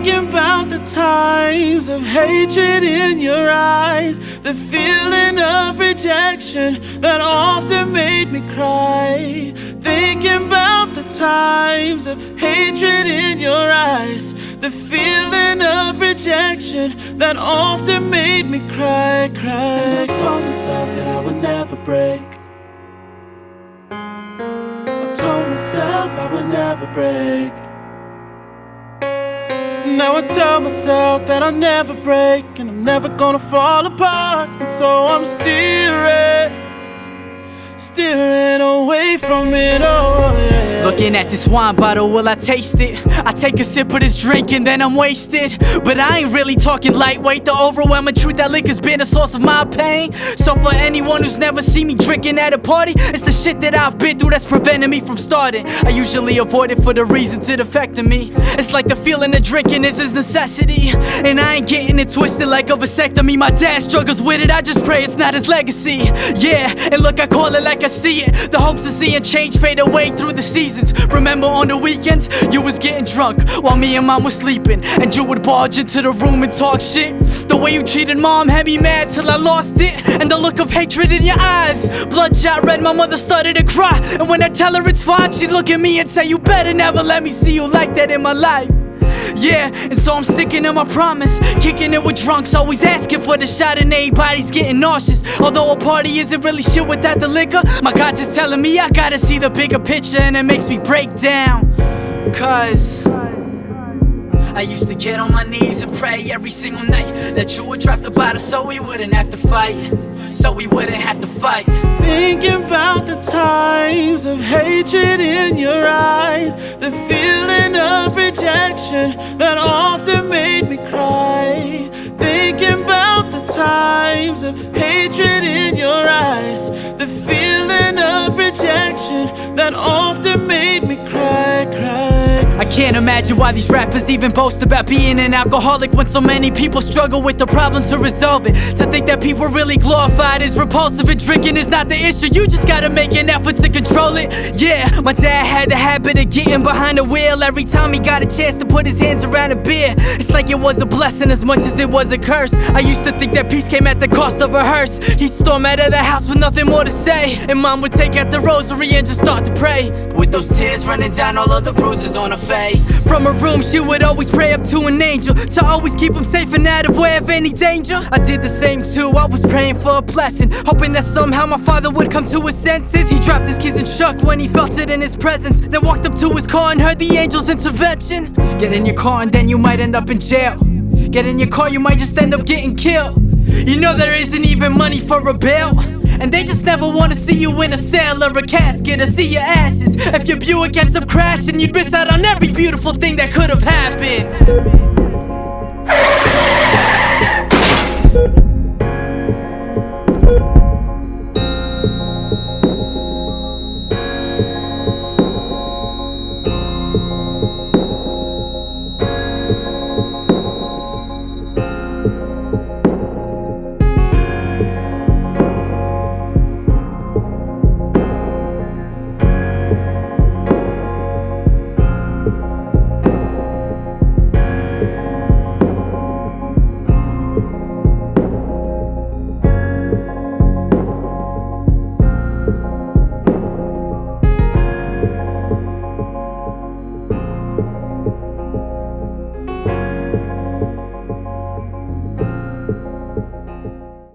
Thinking about the times of hatred in your eyes, the feeling of rejection that often made me cry. Thinking about the times of hatred in your eyes, the feeling of rejection that often made me cry. And I told myself that I would never break. I told myself I would never break. Now I tell myself that I'll never break, and I'm never gonna fall apart. And so I'm steering away from it all, yeah. Looking at this wine bottle, will I taste it? I take a sip of this drink and then I'm wasted. But I ain't really talking lightweight. The overwhelming truth that liquor's been a source of my pain. So for anyone who's never seen me drinking at a party, it's the shit that I've been through that's preventing me from starting. I usually avoid it for the reasons it affected me. It's like the feeling of drinking is his necessity, and I ain't getting it twisted like a vasectomy. My dad struggles with it, I just pray it's not his legacy. Yeah, and look, I call it like I see it. The hopes of seeing change fade away through the seasons. Remember on the weekends, you was getting drunk while me and mom was sleeping, and you would barge into the room and talk shit. The way you treated mom had me mad till I lost it, and the look of hatred in your eyes. Bloodshot red, my mother started to cry, and when I tell her it's fine, she'd look at me and say, you better never let me see you like that in my life. Yeah, and so I'm sticking to my promise, kicking it with drunks, always asking for the shot, and everybody's getting nauseous. Although a party isn't really shit without the liquor, my conscience telling me I gotta see the bigger picture, and it makes me break down. Cause I used to get on my knees and pray every single night that you would drop the bottle so we wouldn't have to fight. So we wouldn't have to fight. Thinking about the times of hatred in your eyes, the feeling of rejection that often made me cry. Thinking about the times of hatred in your eyes, the feeling of rejection that often made me cry, I can't imagine why these rappers even boast about being an alcoholic when so many people struggle with the problem to resolve it. To think that people really glorified is repulsive, and drinking is not the issue, you just gotta make an effort to control it. Yeah, my dad had the habit of getting behind the wheel every time he got a chance to put his hands around a beer. It's like it was a blessing as much as it was a curse. I used to think that peace came at the cost of a hearse. He'd storm out of the house with nothing more to say, and mom would take out the rosary and just start to pray, with those tears running down all of the bruises on her face. From her room she would always pray up to an angel to always keep him safe and out of way of any danger. I did the same too, I was praying for a blessing, hoping that somehow my father would come to his senses. He dropped his keys and shook when he felt it in his presence, then walked up to his car and heard the angel's intervention. Get in your car and then you might end up in jail. Get in your car, you might just end up getting killed. You know there isn't even money for a bail, and they just never wanna see you in a cell or a casket or see your ashes. If your Buick ends up crashing, you'd miss out on every beautiful thing that could have happened.